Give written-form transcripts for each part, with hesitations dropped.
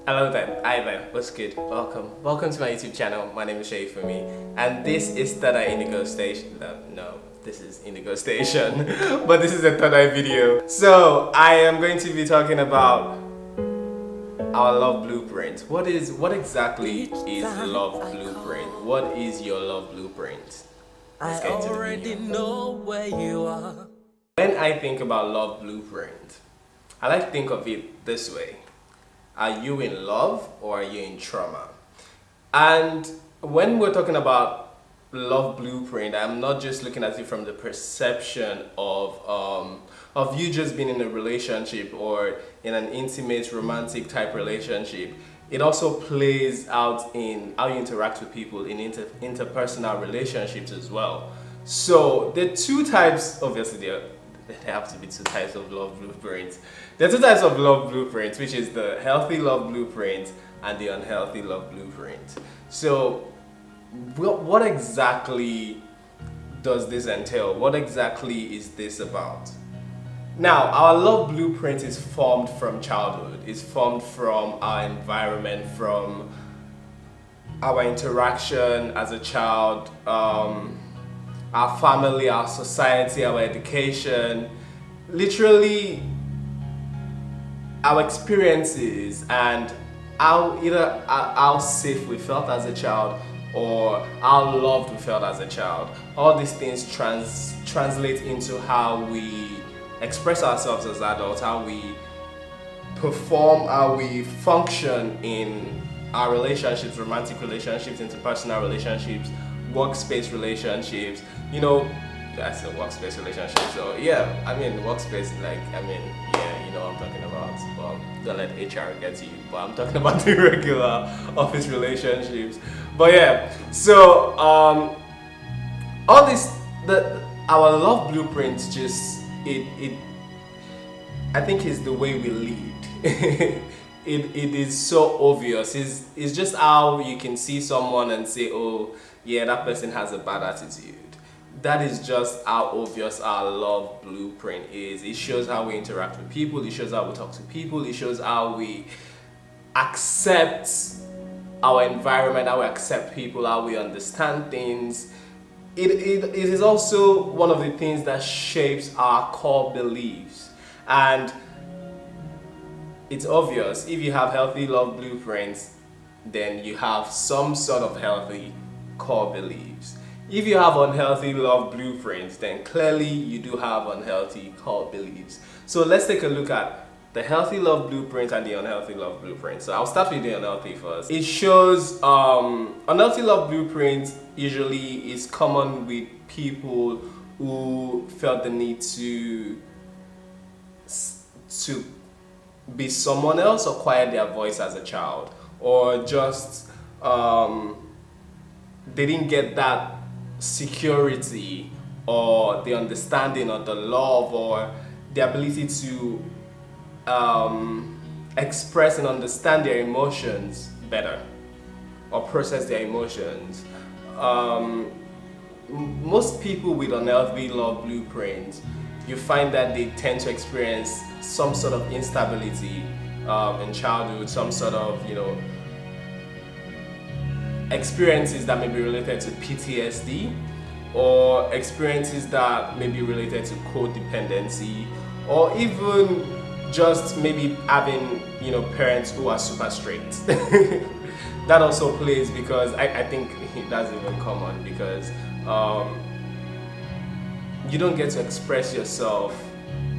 Hello there, hi there, what's good? Welcome to my YouTube channel. My name is Sheifunmi, and this is Third Eye Indigo Station. No, this is Indigo Station, but this is a Third Eye video. So I am going to be talking about our love blueprint. What exactly is love blueprint? What is your love blueprint? Let's get into the video. Know where you are. When I think about love blueprint, I like to think of it this way. Are you in love or are you in trauma? And when we're talking about love blueprint, I'm not just looking at it from the perception of you just being in a relationship or in an intimate romantic type relationship. It also plays out in how you interact with people in interpersonal relationships as well. So the two types, obviously there have to be two types of love blueprints. There are two types of love blueprints, which is the healthy love blueprint and the unhealthy love blueprint. So what exactly does this entail? What exactly is this about? Now, our love blueprint is formed from childhood. It's formed from our environment, from our interaction as a child, our family, our society, our education, literally our experiences and how safe we felt as a child or how loved we felt as a child. All these things translate into how we express ourselves as adults, how we perform, how we function in our relationships, romantic relationships, interpersonal relationships, workspace relationships. I said workspace relationships. So yeah, workspace, you know what I'm talking about. Well, don't let HR get to you, but I'm talking about the regular office relationships. But yeah, so all this, our love blueprint just I think is the way we lead. It is so obvious. It's just how you can see someone and say, oh yeah, that person has a bad attitude. That is just how obvious our love blueprint is. It shows how we interact with people, it shows how we talk to people, it shows how we accept our environment, how we accept people, how we understand things. It is also one of the things that shapes our core beliefs. And it's obvious, if you have healthy love blueprints, then you have some sort of healthy core beliefs. If you have unhealthy love blueprints, then clearly you do have unhealthy core beliefs. So let's take a look at the healthy love blueprint and the unhealthy love blueprint. So I'll start with the unhealthy first. It shows unhealthy love blueprint usually is common with people who felt the need to be someone else or quiet their voice as a child, or just they didn't get that security or the understanding or the love or the ability to express and understand their emotions better or process their emotions. Most people with unhealthy love blueprints, you find that they tend to experience some sort of instability in childhood, some sort of, experiences that may be related to PTSD, or experiences that may be related to codependency, or even just maybe having parents who are super strict. That also plays, because I think that's even common, because you don't get to express yourself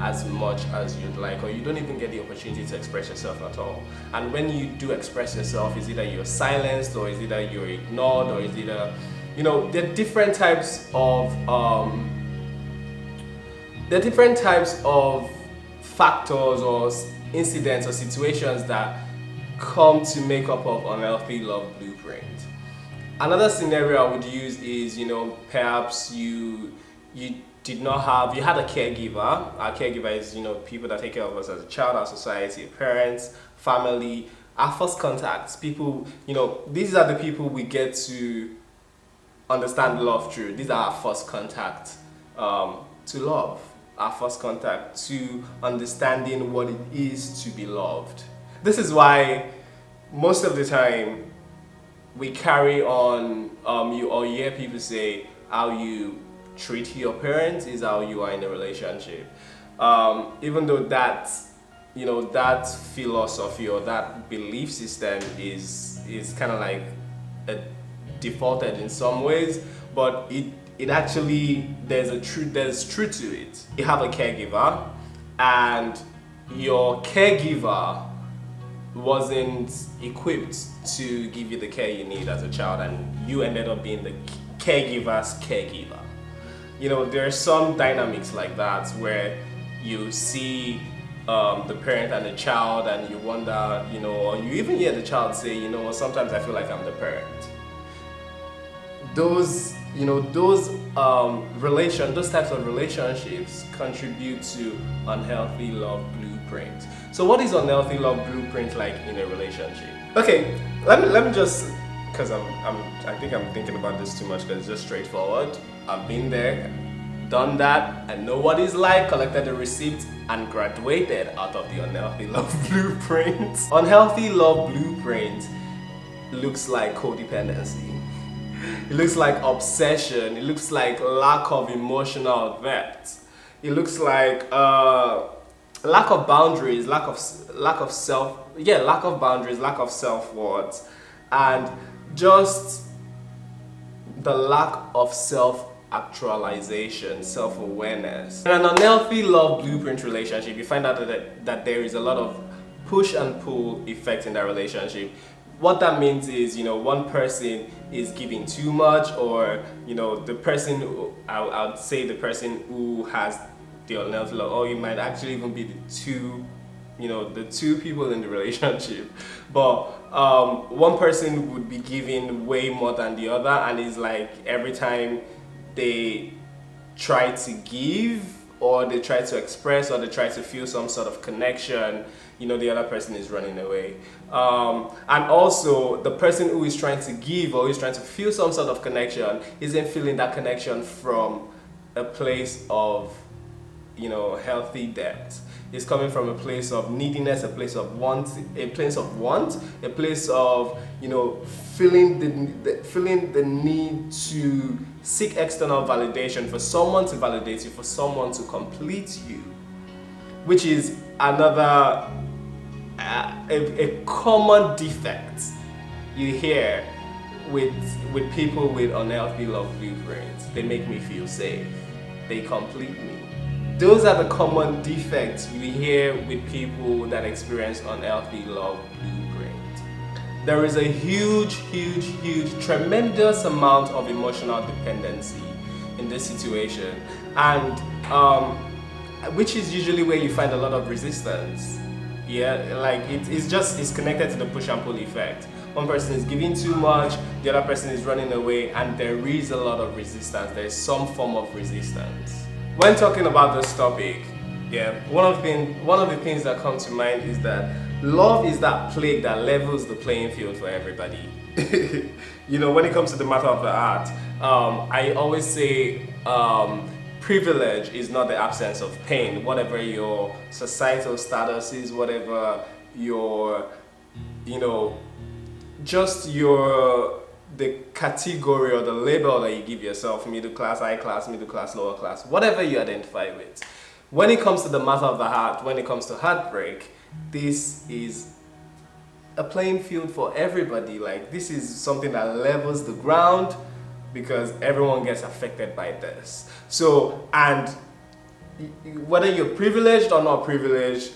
as much as you'd like, or you don't even get the opportunity to express yourself at all. And when you do express yourself, it's either you're silenced, or it's either you're ignored, or it's either, there are different types of factors or incidents or situations that come to make up of unhealthy love blueprint. Another scenario I would use is, perhaps you had a caregiver. Our caregiver is, people that take care of us as a child, our society, parents, family, our first contacts, people, these are the people we get to understand love through. These are our first contact to love, our first contact to understanding what it is to be loved. This is why most of the time we carry on, you hear people say how you treat your parents is how you are in a relationship. Even though that, that philosophy or that belief system is kind of like defaulted in some ways, but it actually, there's truth to it. You have a caregiver, and your caregiver wasn't equipped to give you the care you need as a child, and you ended up being the caregiver's caregiver. There are some dynamics like that where you see the parent and the child, and you wonder, or you even hear the child say, sometimes I feel like I'm the parent. Those types of relationships contribute to unhealthy love blueprint. So what is unhealthy love blueprint like in a relationship? Okay, let me just, because I think I'm thinking about this too much, because it's just straightforward. I've been there, done that, I know what it's like, collected the receipt, and graduated out of the unhealthy love blueprint. Unhealthy love blueprint looks like codependency. It looks like obsession. It looks like lack of emotional depth. It looks like lack of boundaries, lack of boundaries, lack of self-worth, and just the lack of self-actualization, self-awareness. In an unhealthy love blueprint relationship, you find out that there is a lot of push and pull effect in that relationship. What that means is, one person is giving too much, or, the person, I would say the person who has the unhealthy love, or it might actually even be the two people in the relationship. But one person would be giving way more than the other, and it's like every time they try to give, or they try to express, or they try to feel some sort of connection, the other person is running away. And also, the person who is trying to give, or is trying to feel some sort of connection, isn't feeling that connection from a place of, healthy depth. It's coming from a place of neediness, a place of want, a place of feeling the need to seek external validation, for someone to validate you, for someone to complete you, which is another a common defect you hear with people with unhealthy love blueprints. They make me feel safe. They complete me. Those are the common defects you hear with people that experience unhealthy love blueprint. There is a huge, tremendous amount of emotional dependency in this situation, and which is usually where you find a lot of resistance. Yeah, like it's connected to the push and pull effect. One person is giving too much, the other person is running away, and there is a lot of resistance. There is some form of resistance. When talking about this topic, one of the things that come to mind is that love is that plague that levels the playing field for everybody. When it comes to the matter of the heart, I always say privilege is not the absence of pain. Whatever your societal status is, whatever your, the category or the label that you give yourself, middle class, high class, middle class, lower class, whatever you identify with. When it comes to the matter of the heart, when it comes to heartbreak, this is a playing field for everybody. Like, this is something that levels the ground, because everyone gets affected by this. So, and whether you're privileged or not privileged,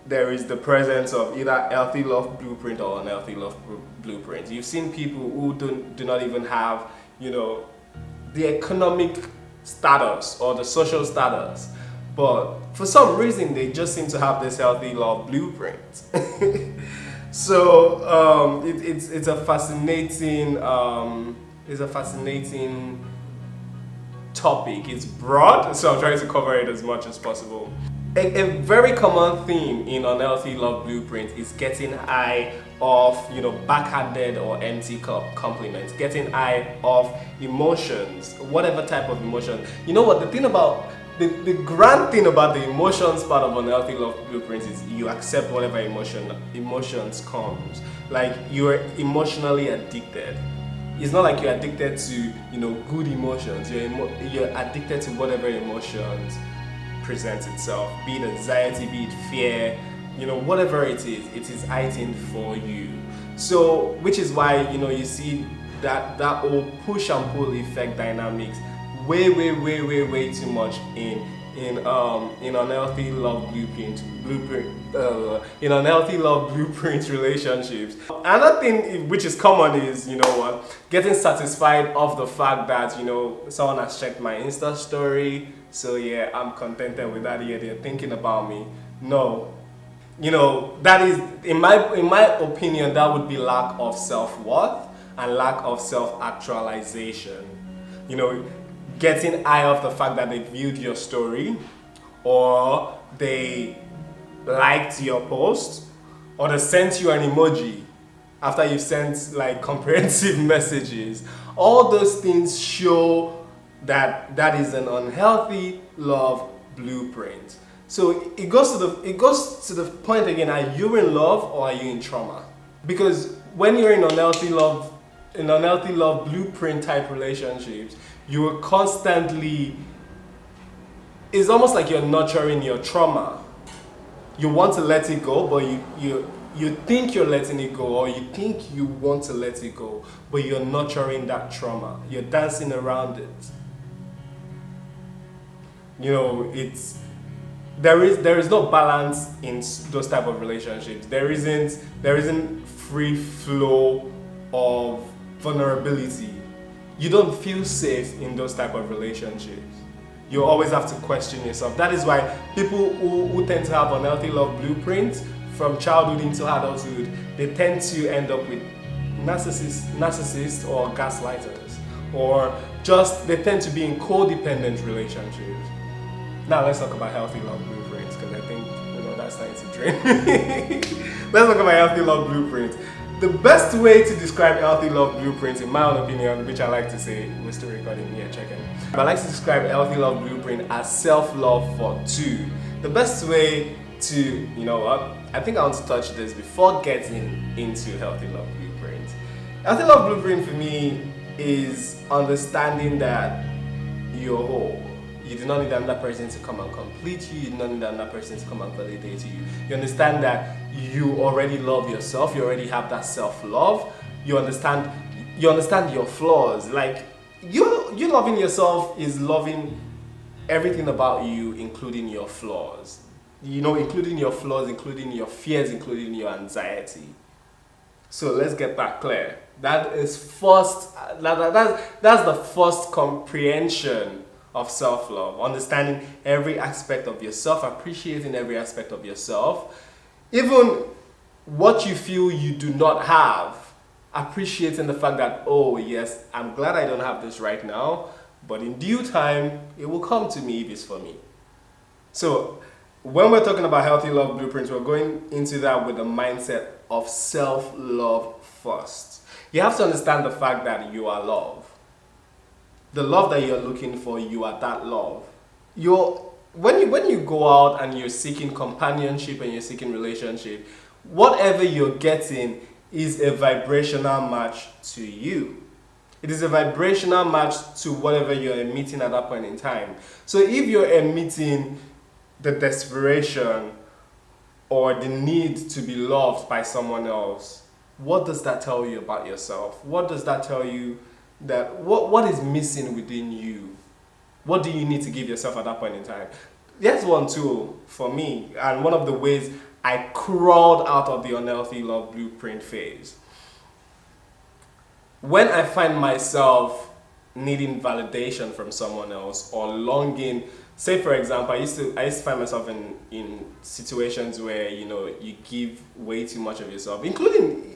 there is the presence of either healthy love blueprint or unhealthy love blueprint. You've seen people who do not even have, the economic status or the social status, but for some reason they just seem to have this healthy love blueprint. So it's a fascinating topic. It's broad, so I'm trying to cover it as much as possible. A very common theme in unhealthy love blueprint is getting high off, backhanded or empty compliments, getting high off emotions, whatever type of emotion. You know what? The thing about the grand thing about the emotions part of unhealthy love blueprints is you accept whatever emotions comes. Like you're emotionally addicted. It's not like you're addicted to good emotions. You're addicted to whatever emotions presents itself, be it anxiety, be it fear, whatever it is heightened for you. So, which is why you see that whole push and pull effect dynamics way too much in unhealthy love in unhealthy love blueprint relationships. Another thing which is common is getting satisfied of the fact that someone has checked my Insta story, so yeah, I'm contented with that. Yeah, they're thinking about me. No, that is in my opinion, that would be lack of self-worth and lack of self-actualization. Getting high off the fact that they viewed your story, or they liked your post, or they sent you an emoji after you sent like comprehensive messages. All those things show that is an unhealthy love blueprint. So it goes to the point again: are you in love or are you in trauma? Because when you're in unhealthy love blueprint type relationships, you are constantly, it's almost like you're nurturing your trauma. You want to let it go, but you think you're letting it go, or you think you want to let it go, but you're nurturing that trauma. You're dancing around it. There is no balance in those type of relationships. There isn't free flow of vulnerability. You don't feel safe in those type of relationships. You always have to question yourself. That is why people who tend to have unhealthy love blueprints from childhood into adulthood, they tend to end up with narcissists or gaslighters, or just they tend to be in codependent relationships. Now let's talk about healthy love blueprints, because I think that's starting to drain me. Let's talk about healthy love blueprints. The best way to describe healthy love blueprints, in my own opinion, which I like to say, we're still recording here, checking. I like to describe healthy love blueprint as self-love for two. The best way to, I think I want to touch this before getting into healthy love blueprint. Healthy love blueprint for me is understanding that you're whole. You do not need another person to come and complete you. You do not need another person to come and validate you. You understand that you already love yourself. You already have that self-love. You understand your flaws. Like you loving yourself is loving everything about you, including your flaws. Including your flaws, including your fears, including your anxiety. So let's get that clear. That's the first comprehension of self-love, understanding every aspect of yourself, appreciating every aspect of yourself, even what you feel you do not have, appreciating the fact that, oh yes, I'm glad I don't have this right now, but in due time, it will come to me if it's for me. So when we're talking about healthy love blueprints, we're going into that with the mindset of self-love first. You have to understand the fact that you are love. The love that you're looking for, you are that love. When you go out and you're seeking companionship and you're seeking relationship, whatever you're getting is a vibrational match to you. It is a vibrational match to whatever you're emitting at that point in time. So if you're emitting the desperation or the need to be loved by someone else, what does that tell you about yourself? What does that tell you that what is missing within you? What do you need to give yourself at that point in time? That's one tool for me, and one of the ways I crawled out of the unhealthy love blueprint phase. When I find myself needing validation from someone else or longing, say for example, I used to find myself in situations where you give way too much of yourself, including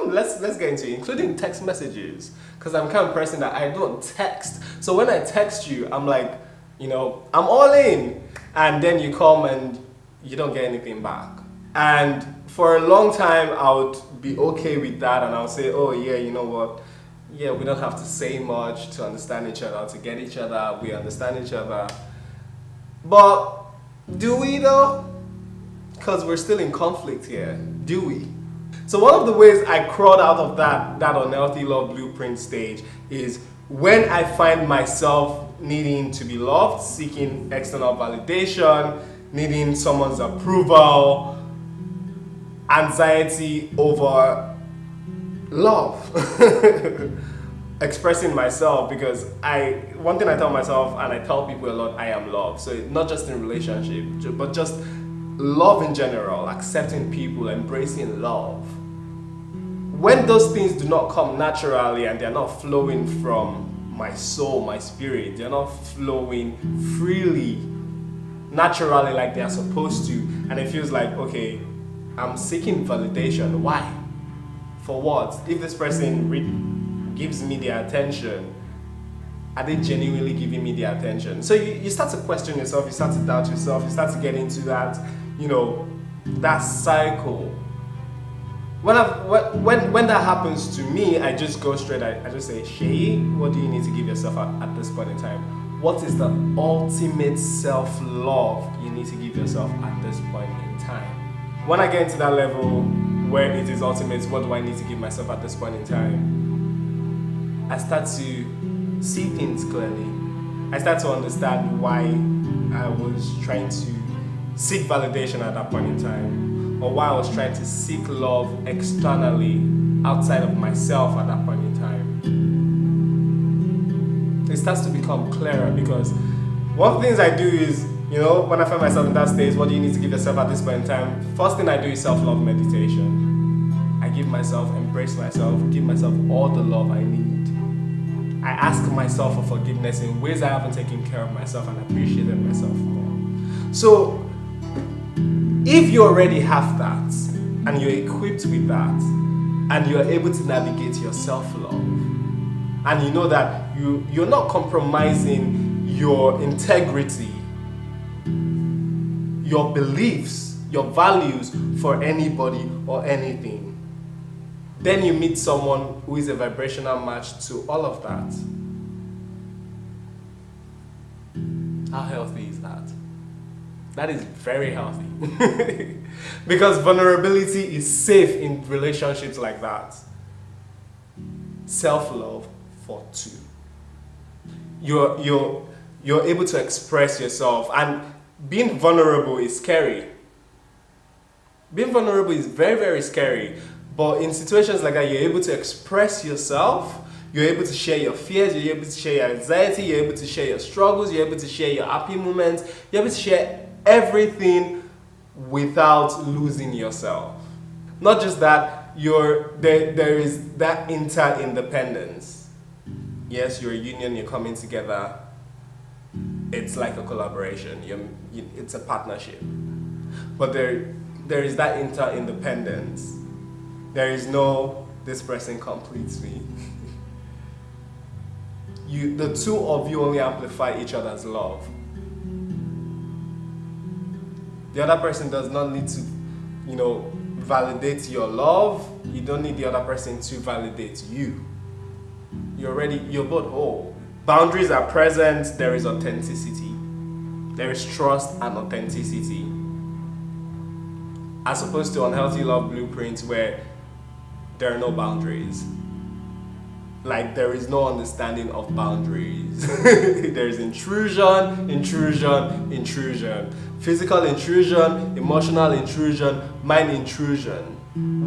let's get into it, including text messages, because I'm the kind of person that I don't text. So when I text you, I'm like, I'm all in, and then you come and you don't get anything back. And for a long time, I would be okay with that, and I'll say, oh yeah, you know what? Yeah, we don't have to say much to understand each other, to get each other. We understand each other. But do we though? Because we're still in conflict here. Do we? So one of the ways I crawled out of that unhealthy love blueprint stage is when I find myself needing to be loved, seeking external validation, needing someone's approval, anxiety over love. Expressing myself, because one thing I tell myself and I tell people a lot, I am love. So not just in relationship, but just love in general, accepting people, embracing love. When those things do not come naturally and they're not flowing from my soul, my spirit, they're not flowing freely, naturally like they're supposed to, and it feels like, okay, I'm seeking validation. Why? For what? If this person gives me their attention, are they genuinely giving me the attention? So you start to question yourself, you start to doubt yourself, you start to get into that, that cycle. When that happens to me, I just go straight, I just say, Shei, what do you need to give yourself at this point in time? What is the ultimate self-love you need to give yourself at this point in time? When I get into that level where it is ultimate, what do I need to give myself at this point in time? I start to see things clearly. I start to understand why I was trying to seek validation at that point in time, or why I was trying to seek love externally outside of myself at that point in time. It starts to become clearer, because one of the things I do is, when I find myself in that stage, what do you need to give yourself at this point in time? First thing I do is self-love meditation. I give myself, embrace myself, give myself all the love I need. I ask myself for forgiveness in ways I haven't taken care of myself and appreciated myself more. So, if you already have that, and you're equipped with that, and you're able to navigate your self-love, and you know that you're not compromising your integrity, your beliefs, your values for anybody or anything, then you meet someone who is a vibrational match to all of that. How healthy is that? That is very healthy. Because vulnerability is safe in relationships like that. Self-love for two. You're able to express yourself, and being vulnerable is scary. Being vulnerable is very, very scary. But in situations like that, you're able to express yourself, you're able to share your fears, you're able to share your anxiety, you're able to share your struggles, you're able to share your happy moments, you're able to share everything without losing yourself. Not just that, there is that inter-independence. Yes, you're a union, you're coming together. It's like a collaboration, it's a partnership. But there is that inter-independence. There is no, this person completes me. The two of you only amplify each other's love. The other person does not need to, validate your love. You don't need the other person to validate you. You're both whole. Boundaries are present, there is authenticity. There is trust and authenticity. As opposed to unhealthy love blueprints where there are no boundaries. Like, there is no understanding of boundaries. There is intrusion. Physical intrusion, emotional intrusion, mind intrusion.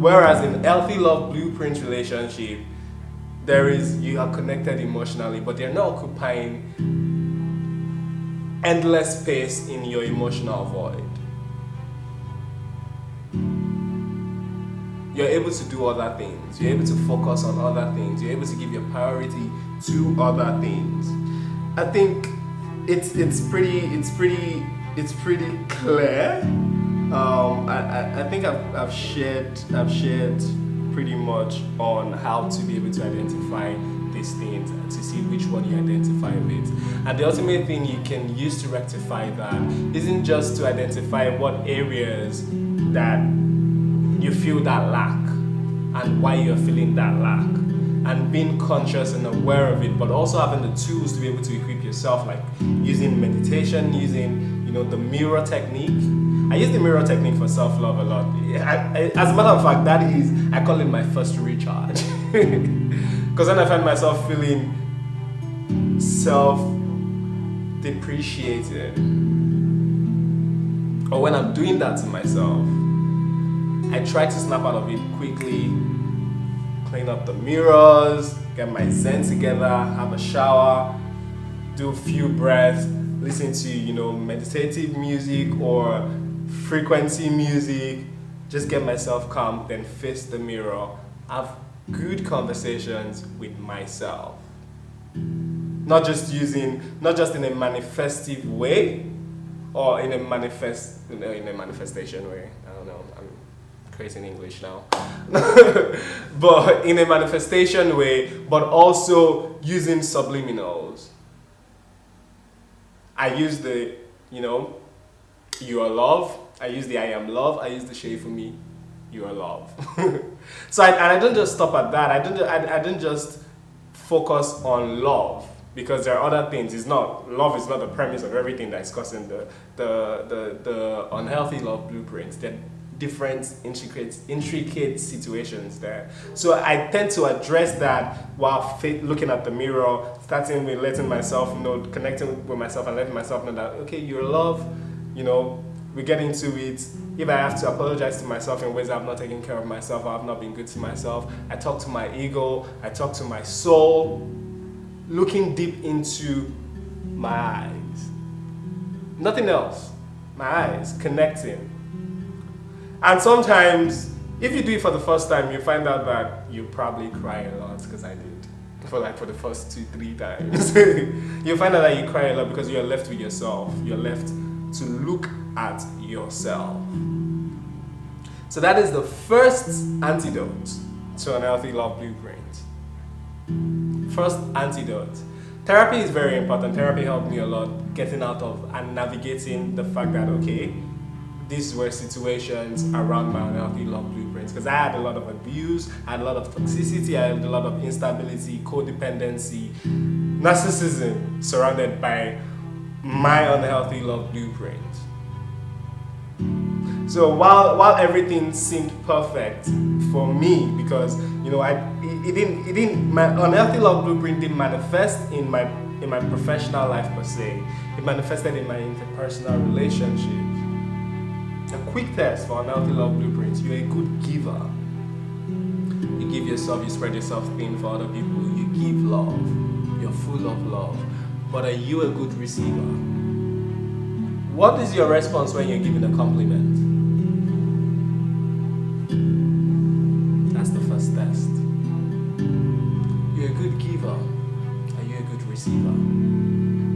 Whereas in healthy love blueprint relationship, you are connected emotionally, but they're not occupying endless space in your emotional void. You're able to do other things. You're able to focus on other things. You're able to give your priority to other things. I think it's pretty clear. I think I've shared pretty much on how to be able to identify these things, to see which one you identify with. And the ultimate thing you can use to rectify that isn't just to identify what areas that you feel that lack and why you're feeling that lack. and being conscious and aware of it, but also having the tools to be able to equip yourself, like using meditation, using, you know, the mirror technique. I use the mirror technique for self-love a lot. As a matter of fact, I call it my first recharge. Because when I find myself feeling self-depreciated, or when I'm doing that to myself, I try to snap out of it quickly, clean up the mirrors, get my zen together, have a shower, do a few breaths, listen to, you know, meditative music or frequency music, just get myself calm, then face the mirror, have good conversations with myself. Not just in a manifestive way, or in a manifestation way. I don't know, I'm creating English now. But in a manifestation way, but also using subliminals. I use the, you know, you are love. I use the I am love. I use the Sheifunmi, you are love. So I don't just stop at that. I don't just focus on love, because there are other things. Love is not the premise of everything that's causing the unhealthy love blueprints. There are different intricate situations there. So I tend to address that while looking at the mirror, starting with letting myself know, connecting with myself and letting myself know that, okay, you're love, you know, we get into it. If I have to apologize to myself in ways I've not taken care of myself, or I've not been good to myself, I talk to my ego, I talk to my soul, looking deep into my eyes. Nothing else. My eyes, connecting. And sometimes, if you do it for the first time, you find out that you probably cry a lot, because I did. For the first 2-3 times. You find out that you cry a lot because you're left with yourself. You're left to look at yourself. So that is the first antidote to an healthy love blueprint. First antidote. Therapy is very important. Therapy helped me a lot getting out of and navigating the fact that, okay, these were situations around my unhealthy love blueprints, because I had a lot of abuse, I had a lot of toxicity, I had a lot of instability, codependency, narcissism surrounded by my unhealthy love blueprint. So while everything seemed perfect for me, because, you know, my unhealthy love blueprint didn't manifest in my professional life per se. It manifested in my interpersonal relationships. A quick test for unhealthy love blueprints: you're a good giver. You give yourself, you spread yourself thin for other people. You give love. You're full of love. But are you a good receiver? What is your response when you're given a compliment? That's the first test. You're a good giver. Are you a good receiver?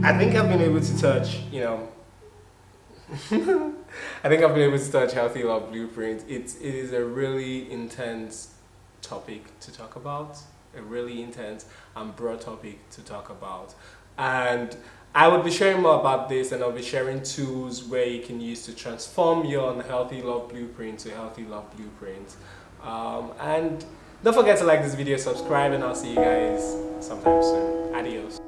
I think I've been able to touch, you know, I think I've been able to touch healthy love blueprint. It is a really intense topic to talk about, a really intense and broad topic to talk about. And I would be sharing more about this, and I'll be sharing tools where you can use to transform your unhealthy love blueprint to a healthy love blueprint. And don't forget to like this video, subscribe, and I'll see you guys sometime soon. Adios.